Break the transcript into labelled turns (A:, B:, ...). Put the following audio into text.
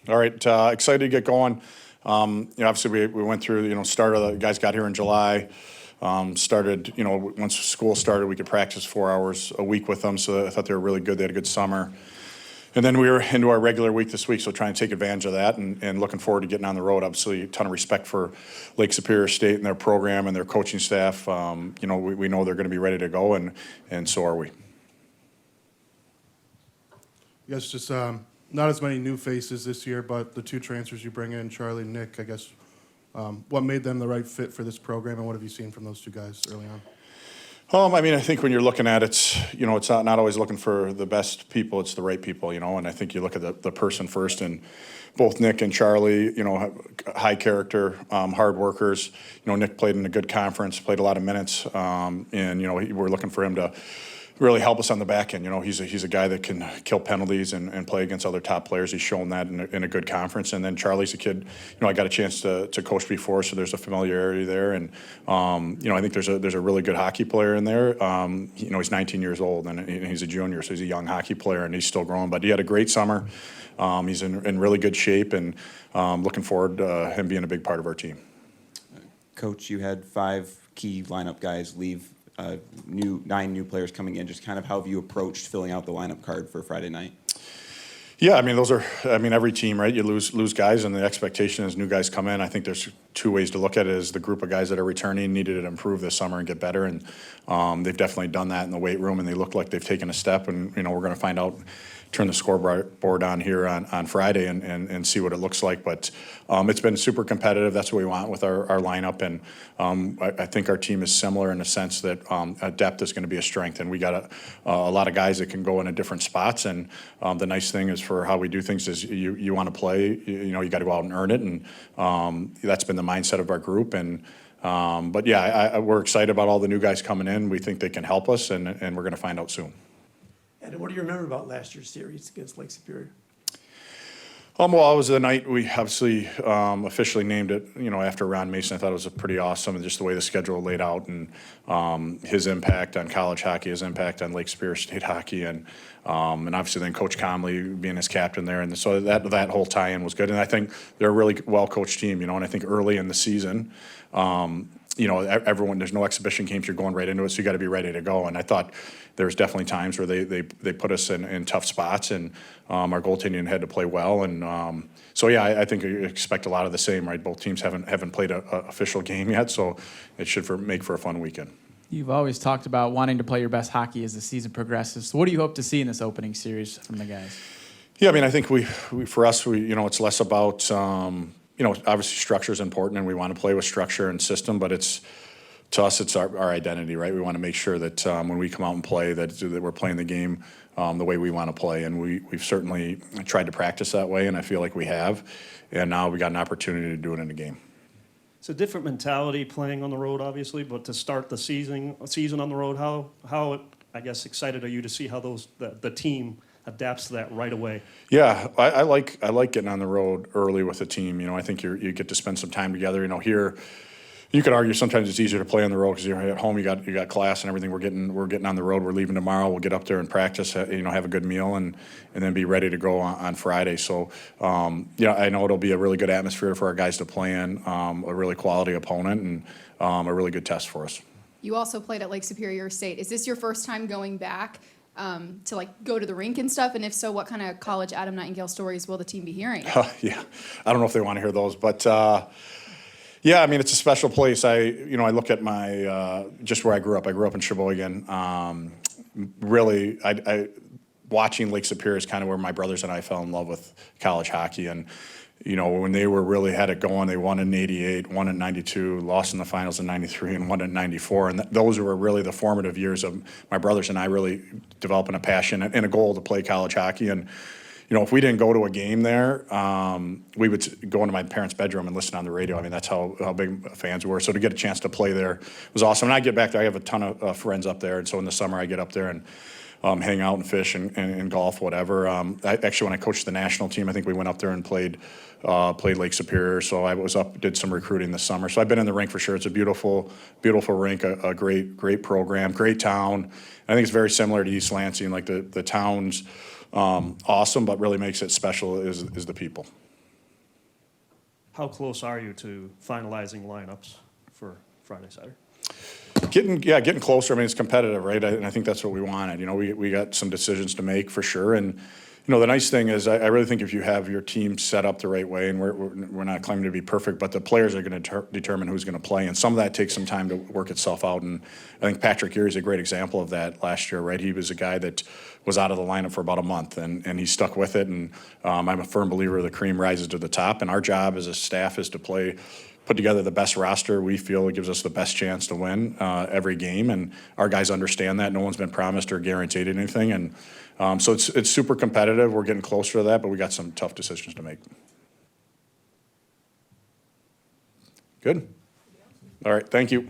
A: All right, excited to get going. Obviously we went through, the guys got here in July. Started, once school started, we could practice 4 hours a week with them. So I thought they were really good. They had a good summer. And then we were into our regular week this week, so trying to take advantage of that and looking forward to getting on the road. Obviously, a ton of respect for Lake Superior State and their program and their coaching staff. We know they're going to be ready to go, and so are we.
B: I guess just not as many new faces this year, but the two transfers you bring in, Charlie and Nick, I guess, what made them the right fit for this program, and what have you seen from those two guys early on?
A: I think when you're looking at it, it's not always looking for the best people, it's the right people, and I think you look at the person first, and both Nick and Charlie, have high character, hard workers. Nick played in a good conference, played a lot of minutes, and, we're looking for him to really help us on the back end. He's a guy that can kill penalties and play against other top players. He's shown that in a good conference. And then Charlie's a kid, I got a chance to coach before, so there's a familiarity there. And, I think there's a really good hockey player in there. He's 19 years old and he's a junior, so he's a young hockey player and he's still growing. But he had a great summer. He's in really good shape and looking forward to him being a big part of our team.
C: Coach, you had 5 key lineup guys leave. 9 new players coming in. Just kind of how have you approached filling out the lineup card for Friday night?
A: Yeah, every team, right? You lose guys, and the expectation is new guys come in. I think there's 2 ways to look at it: is the group of guys that are returning needed to improve this summer and get better, and they've definitely done that in the weight room, and they look like they've taken a step. And we're going to find out. Turn the scoreboard on here on Friday and see what it looks like. But it's been super competitive. That's what we want with our lineup. And I think our team is similar in the sense that depth is going to be a strength. And we got a lot of guys that can go into different spots. And the nice thing is for how we do things is you want to play, you got to go out and earn it. And that's been the mindset of our group. And but yeah, we're excited about all the new guys coming in. We think they can help us, and we're going to find out soon.
D: And what do you remember about last year's series against Lake Superior?
A: Well, it was the night we obviously officially named it, after Ron Mason. I thought it was pretty awesome, and just the way the schedule laid out and his impact on college hockey, his impact on Lake Superior State hockey, and obviously then Coach Comley being his captain there. And so that whole tie-in was good. And I think they're a really well-coached team, and I think early in the season, everyone, there's no exhibition games, you're going right into it, so you got to be ready to go. And I thought there was definitely times where they put us in tough spots, and our goaltending had to play well. And so yeah, I think you expect a lot of the same, right? Both teams haven't played a official game yet, so it should make for a fun weekend.
E: You've always talked about wanting to play your best hockey as the season progresses. So what do you hope to see in this opening series from the guys?
A: Yeah, I think for us, it's less about obviously structure is important, and we want to play with structure and system, but to us, it's our identity, right? We want to make sure that when we come out and play, that we're playing the game the way we want to play, and we've certainly tried to practice that way, and I feel like we have, and now we got an opportunity to do it in the game.
F: It's a different mentality playing on the road, obviously, but to start the season on the road, how I guess excited are you to see how the team adapts to that right away?
A: Yeah, I like getting on the road early with the team. I think you get to spend some time together. Here, you could argue sometimes it's easier to play on the road because you're at home. You got class and everything. We're getting on the road. We're leaving tomorrow. We'll get up there and practice. Have a good meal and then be ready to go on Friday. So I know it'll be a really good atmosphere for our guys to play in. A really quality opponent and a really good test for us.
G: You also played at Lake Superior State. Is this your first time going back to go to the rink and stuff? And if so, what kind of college Adam Nightingale stories will the team be hearing?
A: Yeah, I don't know if they want to hear those, but yeah, it's a special place. I look at my just where I grew up. I grew up in Sheboygan. Really, I watching Lake Superior is kind of where my brothers and I fell in love with college hockey. And when they really had it going, they won in '88, won in '92, lost in the finals in '93, and won in '94. And those were really the formative years of my brothers and I really developing a passion and a goal to play college hockey. And if we didn't go to a game there, we would go into my parents' bedroom and listen on the radio. That's how big fans we were. So to get a chance to play there was awesome. And I get back there, I have a ton of friends up there. And so in the summer, I get up there and hang out and fish and golf, whatever. Actually, when I coached the national team, I think we went up there and played Lake Superior. So I was up, did some recruiting this summer. So I've been in the rink for sure. It's a beautiful, beautiful rink, a great program, great town. I think it's very similar to East Lansing. Like the town's awesome, but really makes it special is the people.
F: how close are you to finalizing lineups for Friday, Saturday?
A: Getting closer. I mean, it's competitive, right? And I think that's what we wanted. You know, we got some decisions to make for sure. And, you know, the nice thing is I really think if you have your team set up the right way, and we're not claiming to be perfect, but the players are going to determine who's going to play. And some of that takes some time to work itself out. And I think Patrick Geary is a great example of that last year, right? He was a guy that was out of the lineup for about a month, and he stuck with it. And I'm a firm believer the cream rises to the top. And our job as a staff is to put together the best roster we feel gives us the best chance to win every game, and our guys understand that. No one's been promised or guaranteed anything, and so it's super competitive. We're getting closer to that, but we got some tough decisions to make. Good. All right, thank you.